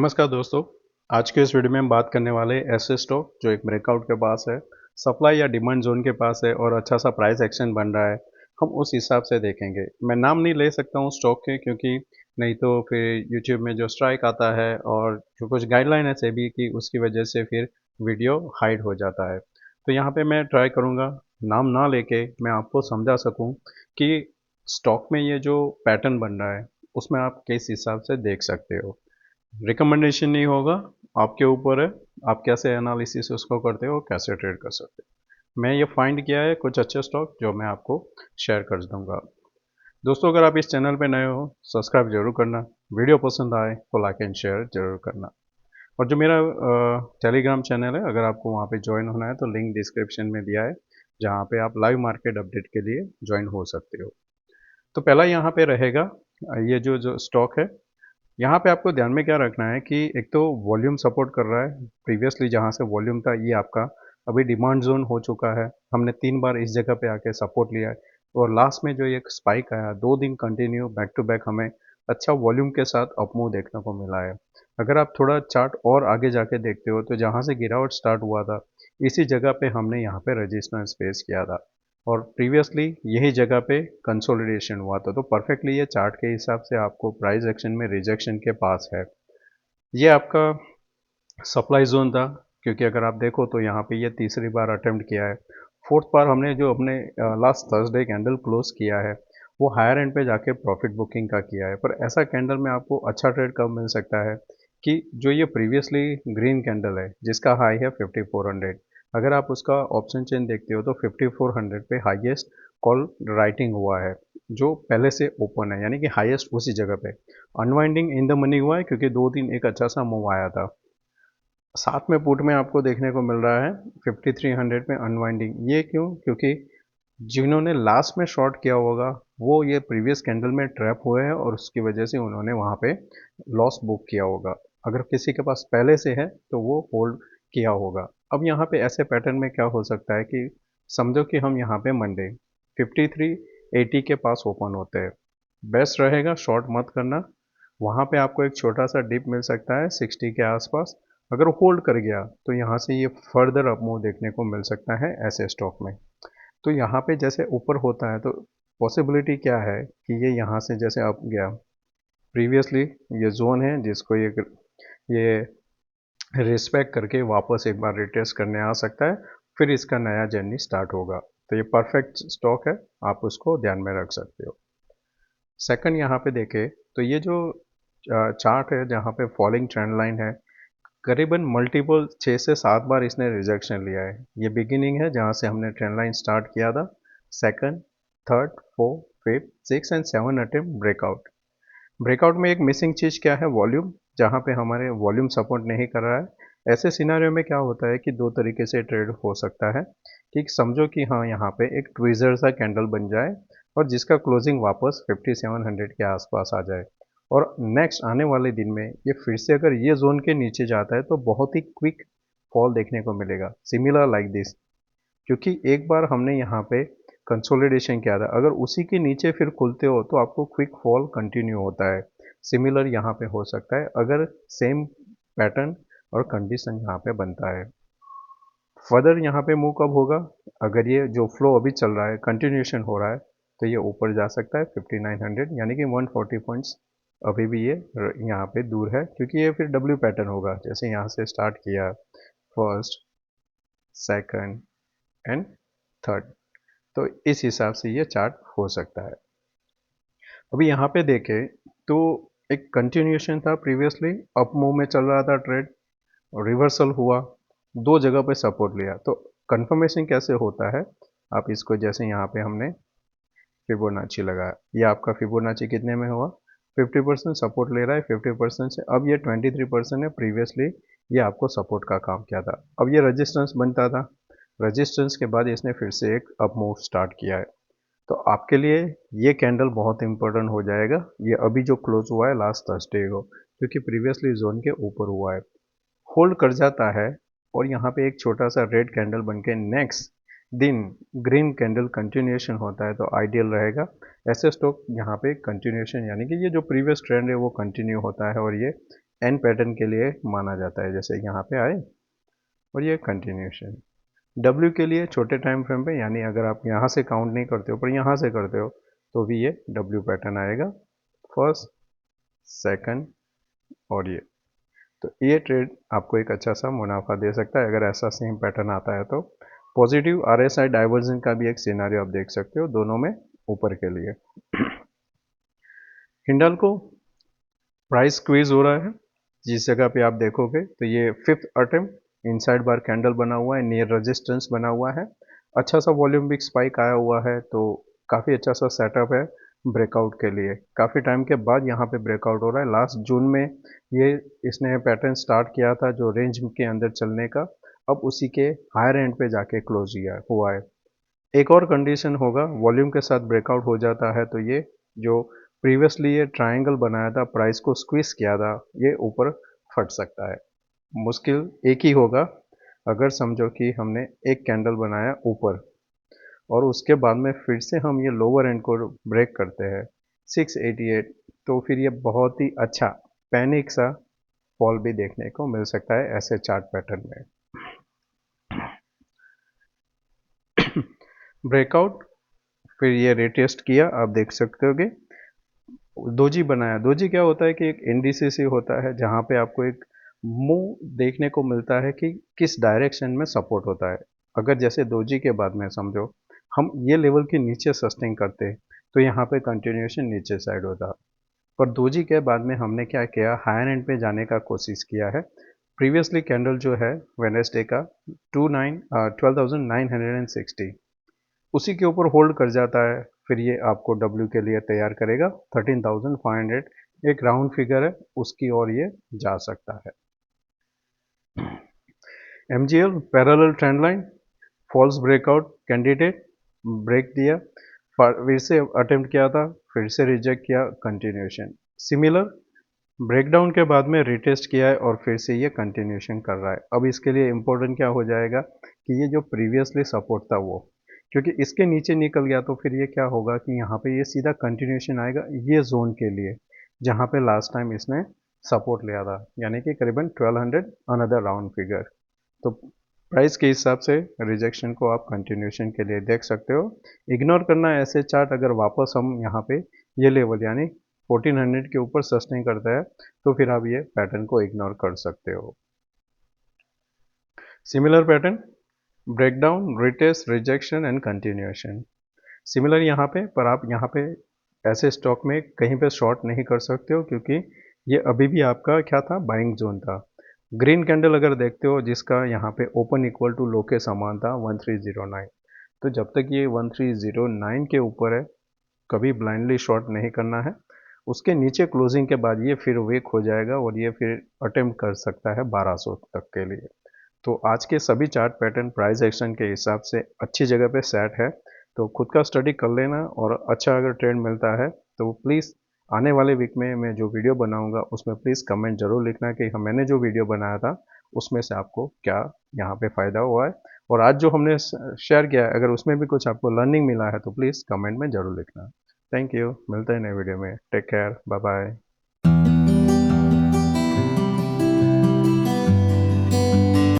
नमस्कार दोस्तों। आज के इस वीडियो में हम बात करने वाले ऐसे स्टॉक जो एक ब्रेकआउट के पास है, सप्लाई या डिमांड जोन के पास है और अच्छा सा प्राइस एक्शन बन रहा है। हम उस हिसाब से देखेंगे। मैं नाम नहीं ले सकता हूँ स्टॉक के, क्योंकि नहीं तो फिर यूट्यूब में जो स्ट्राइक आता है और जो कुछ गाइडलाइन है सेबी की, उसकी वजह से फिर वीडियो हाइड हो जाता है। तो यहाँ पे मैं ट्राई करूँगा नाम ना लेके मैं आपको समझा सकूँ कि स्टॉक में ये जो पैटर्न बन रहा है उसमें आप किस हिसाब से देख सकते हो। रिकमेंडेशन नहीं होगा, आपके ऊपर है, आप कैसे एनालिसिस उसको करते हो, कैसे ट्रेड कर सकते हो। मैं ये फाइंड किया है कुछ अच्छे स्टॉक जो मैं आपको शेयर कर दूंगा। दोस्तों, अगर आप इस चैनल पे नए हो, सब्सक्राइब जरूर करना। वीडियो पसंद आए तो लाइक एंड शेयर जरूर करना। और जो मेरा टेलीग्राम चैनल है, अगर आपको वहाँ पे ज्वाइन होना है तो लिंक डिस्क्रिप्शन में दिया है, जहाँ पे आप लाइव मार्केट अपडेट के लिए ज्वाइन हो सकते हो। तो पहला यहाँ पे रहेगा ये जो जो स्टॉक है। यहाँ पे आपको ध्यान में क्या रखना है कि एक तो वॉल्यूम सपोर्ट कर रहा है। प्रीवियसली जहाँ से वॉल्यूम था, ये आपका अभी डिमांड जोन हो चुका है। हमने 3 बार इस जगह पे आके सपोर्ट लिया है और लास्ट में जो ये एक स्पाइक आया, 2 दिन कंटिन्यू बैक टू बैक हमें अच्छा वॉल्यूम के साथ अपमूव देखने को मिला है। अगर आप थोड़ा चार्ट और आगे जाके देखते हो तो जहाँ से गिरावट स्टार्ट हुआ था, इसी जगह पे हमने यहाँ पे रजिस्टेंस फेस किया था और प्रीवियसली यही जगह पे कंसोलिडेशन हुआ था। तो परफेक्टली ये चार्ट के हिसाब से आपको प्राइस एक्शन में रिजेक्शन के पास है। ये आपका सप्लाई जोन था, क्योंकि अगर आप देखो तो यहाँ पे ये तीसरी बार अटेम्प्ट किया है। फोर्थ बार हमने जो अपने लास्ट थर्सडे कैंडल क्लोज किया है, वो हायर एंड पे जाके प्रॉफिट बुकिंग का किया है। पर ऐसा कैंडल में आपको अच्छा ट्रेड कब मिल सकता है कि जो ये प्रीवियसली ग्रीन कैंडल है जिसका हाई है 5400, अगर आप उसका ऑप्शन चेन देखते हो तो 5400 पे हाईएस्ट कॉल राइटिंग हुआ है, जो पहले से ओपन है, यानी कि हाईएस्ट उसी जगह पे अनवाइंडिंग इन द मनी हुआ है, क्योंकि 2 दिन एक अच्छा सा मूव आया था। साथ में पुट में आपको देखने को मिल रहा है 5300 में अनवाइंडिंग। ये क्यों? क्योंकि जिन्होंने लास्ट में शॉर्ट किया होगा वो ये प्रीवियस कैंडल में ट्रैप हुए हैं और उसकी वजह से उन्होंने वहाँ पे लॉस बुक किया होगा। अगर किसी के पास पहले से है तो वो होल्ड किया होगा। अब यहाँ पे ऐसे पैटर्न में क्या हो सकता है कि समझो कि हम यहाँ पे मंडे 5380 के पास ओपन होते हैं, बेस्ट रहेगा शॉर्ट मत करना। वहाँ पे आपको एक छोटा सा डिप मिल सकता है 60 के आसपास। अगर होल्ड कर गया तो यहाँ से ये फर्दर अपमूव देखने को मिल सकता है ऐसे स्टॉक में। तो यहाँ पे जैसे ऊपर होता है तो पॉसिबिलिटी क्या है कि ये यहाँ से जैसे अप गया, प्रीवियसली ये जोन है जिसको ये रिस्पेक्ट करके वापस एक बार रिटेस्ट करने आ सकता है, फिर इसका नया जर्नी स्टार्ट होगा। तो ये परफेक्ट स्टॉक है, आप उसको ध्यान में रख सकते हो। सेकंड यहाँ पे देखें तो ये जो चार्ट है जहाँ पे फॉलिंग ट्रेंड लाइन है, करीबन मल्टीपल 6 से 7 बार इसने रिजेक्शन लिया है। ये बिगिनिंग है जहाँ से हमने ट्रेंड लाइन स्टार्ट किया था। Second, third, fourth, fifth, six and seven attempt breakout. Breakout में एक मिसिंग चीज़ क्या है? वॉल्यूम, जहाँ पे हमारे वॉल्यूम सपोर्ट नहीं कर रहा है। ऐसे सिनारियो में क्या होता है कि दो तरीके से ट्रेड हो सकता है कि समझो कि हाँ, यहाँ पे एक ट्विज़र सा कैंडल बन जाए और जिसका क्लोजिंग वापस 5700 के आसपास आ जाए और नेक्स्ट आने वाले दिन में ये फिर से अगर ये जोन के नीचे जाता है तो बहुत ही क्विक फॉल देखने को मिलेगा, सिमिलर लाइक दिस। क्योंकि एक बार हमने यहाँ पे कंसोलिडेशन किया था, अगर उसी के नीचे फिर खुलते हो तो आपको क्विक फॉल कंटिन्यू होता है। सिमिलर यहाँ पे हो सकता है अगर सेम पैटर्न और कंडीशन यहाँ पे बनता है। फर्दर यहाँ पे मूव कब होगा? अगर ये जो फ्लो अभी चल रहा है कंटिन्यूशन हो रहा है तो ये ऊपर जा सकता है 5900, यानी कि 140 पॉइंट्स अभी भी ये यहाँ पे दूर है, क्योंकि ये फिर डब्ल्यू पैटर्न होगा जैसे यहाँ से स्टार्ट किया, फर्स्ट, सेकंड एंड थर्ड। तो इस हिसाब से ये चार्ट हो सकता है। अभी यहाँ पे देखें तो एक कंटिन्यूशन था, प्रीवियसली अप मूव में चल रहा था ट्रेड, रिवर्सल हुआ, 2 जगह पे सपोर्ट लिया। तो कंफर्मेशन कैसे होता है? आप इसको जैसे यहाँ पे हमने फिबोनाची लगाया, ये आपका फिबोनाची कितने में हुआ? 50% सपोर्ट ले रहा है 50% से, अब ये 23% है। प्रीवियसली ये आपको सपोर्ट का काम किया था, अब ये रेजिस्टेंस बनता था। रेजिस्टेंस के बाद इसने फिर से एक अप मूव स्टार्ट किया है। तो आपके लिए ये कैंडल बहुत इंपॉर्टेंट हो जाएगा, ये अभी जो क्लोज हुआ है लास्ट थर्सडे को, क्योंकि प्रीवियसली जोन के ऊपर हुआ है, होल्ड कर जाता है और यहाँ पे एक छोटा सा रेड कैंडल बन के नेक्स्ट दिन ग्रीन कैंडल कंटिन्यूएशन होता है तो आइडियल रहेगा ऐसे स्टॉक यहाँ पे कंटिन्यूएशन, यानी कि ये जो प्रीवियस ट्रेंड है वो कंटिन्यू होता है और ये एन पैटर्न के लिए माना जाता है, जैसे यहाँ पे आए और ये कंटिन्यूशन। डब्ल्यू के लिए छोटे टाइम फ्रेम पे, यानी अगर आप यहाँ से काउंट नहीं करते हो पर यहाँ से करते हो तो भी ये डब्ल्यू पैटर्न आएगा, फर्स्ट, सेकंड और ये। तो ये ट्रेड आपको एक अच्छा सा मुनाफा दे सकता है अगर ऐसा सेम पैटर्न आता है तो। पॉजिटिव आरएसआई डाइवर्जन का भी एक सिनारियो आप देख सकते हो दोनों में ऊपर के लिए। हिंडल को प्राइस स्क्वीज हो रहा है, जिस जगह पे आप देखोगे तो ये फिफ्थ अटेम्प्ट इनसाइड बार कैंडल बना हुआ है, नियर रेजिस्टेंस बना हुआ है, अच्छा सा वॉल्यूम बिग स्पाइक आया हुआ है, तो काफ़ी अच्छा सा सेटअप है ब्रेकआउट के लिए। काफ़ी टाइम के बाद यहाँ पे ब्रेकआउट हो रहा है। लास्ट जून में ये इसने पैटर्न स्टार्ट किया था जो रेंज के अंदर चलने का, अब उसी के हायर एंड पे जाके क्लोज हुआ है। एक और कंडीशन होगा, वॉल्यूम के साथ ब्रेकआउट हो जाता है तो ये जो प्रीवियसली ये ट्रायंगल बनाया था, प्राइस को स्क्वीज किया था, ये ऊपर फट सकता है। मुश्किल एक ही होगा, अगर समझो कि हमने एक कैंडल बनाया ऊपर और उसके बाद में फिर से हम ये लोअर एंड को ब्रेक करते हैं 688, तो फिर ये बहुत ही अच्छा पैनिक सा फॉल भी देखने को मिल सकता है ऐसे चार्ट पैटर्न में। ब्रेकआउट, फिर ये रिटेस्ट किया, आप देख सकते होगे दोजी बनाया। दोजी क्या होता है कि एक एनडीसीसी होता है जहाँ पे आपको एक मूव देखने को मिलता है कि किस डायरेक्शन में सपोर्ट होता है। अगर जैसे दोजी के बाद में समझो हम ये लेवल के नीचे सस्टेन करते तो यहाँ पे कंटिन्यूएशन नीचे साइड होता, पर दोजी के बाद में हमने क्या किया, हायर एंड पे जाने का कोशिश किया है। प्रीवियसली कैंडल जो है वेडनेसडे का 12,960 उसी के ऊपर होल्ड कर जाता है, फिर ये आपको डब्ल्यू के लिए तैयार करेगा 13,500, एक राउंड फिगर है उसकी ओर ये जा सकता है। MGL parallel trend line, false breakout candidate, break दिया, फिर से अटेम्प्ट किया था, फिर से रिजेक्ट किया, कंटिन्यूएशन। सिमिलर ब्रेकडाउन के बाद में रिटेस्ट किया है और फिर से ये कंटिन्यूएशन कर रहा है। अब इसके लिए इम्पोर्टेंट क्या हो जाएगा कि ये जो प्रीवियसली सपोर्ट था वो, क्योंकि इसके नीचे निकल गया तो फिर ये क्या होगा कि यहाँ पे ये सीधा कंटिन्यूएशन आएगा ये जोन के लिए जहाँ पे लास्ट टाइम इसने सपोर्ट लिया था, यानी कि करीबन 1200 अनदर राउंड फिगर। तो प्राइस के हिसाब से रिजेक्शन को आप कंटिन्यूएशन के लिए देख सकते हो। इग्नोर करना ऐसे चार्ट अगर वापस हम यहाँ पे ये लेवल यानी 1400 के ऊपर सस्टेन करता है तो फिर आप ये पैटर्न को इग्नोर कर सकते हो। Similar pattern, breakdown, retest, rejection and continuation. Similar यहाँ पे, पर आप यहाँ पे ऐसे स्टॉक में कहीं पे शॉर्ट नहीं कर सकते हो क्योंकि ये अभी भी आपका क्या था, बाइंग जोन था। ग्रीन कैंडल अगर देखते हो जिसका यहाँ पे ओपन इक्वल टू लो के समान था 1309, तो जब तक ये 1309 के ऊपर है कभी ब्लाइंडली शॉर्ट नहीं करना है। उसके नीचे क्लोजिंग के बाद ये फिर वेक हो जाएगा और ये फिर अटेम्प्ट कर सकता है 1200 तक के लिए। तो आज के सभी चार्ट पैटर्न प्राइस एक्शन के हिसाब से अच्छी जगह पे सेट है, तो खुद का स्टडी कर लेना और अच्छा अगर ट्रेंड मिलता है तो प्लीज़ आने वाले वीक में मैं जो वीडियो बनाऊंगा उसमें प्लीज़ कमेंट जरूर लिखना कि हाँ मैंने जो वीडियो बनाया था उसमें से आपको क्या यहाँ पे फ़ायदा हुआ है, और आज जो हमने शेयर किया है अगर उसमें भी कुछ आपको लर्निंग मिला है तो प्लीज़ कमेंट में ज़रूर लिखना। थैंक यू, मिलते हैं नए वीडियो में, टेक केयर, बाय बाय।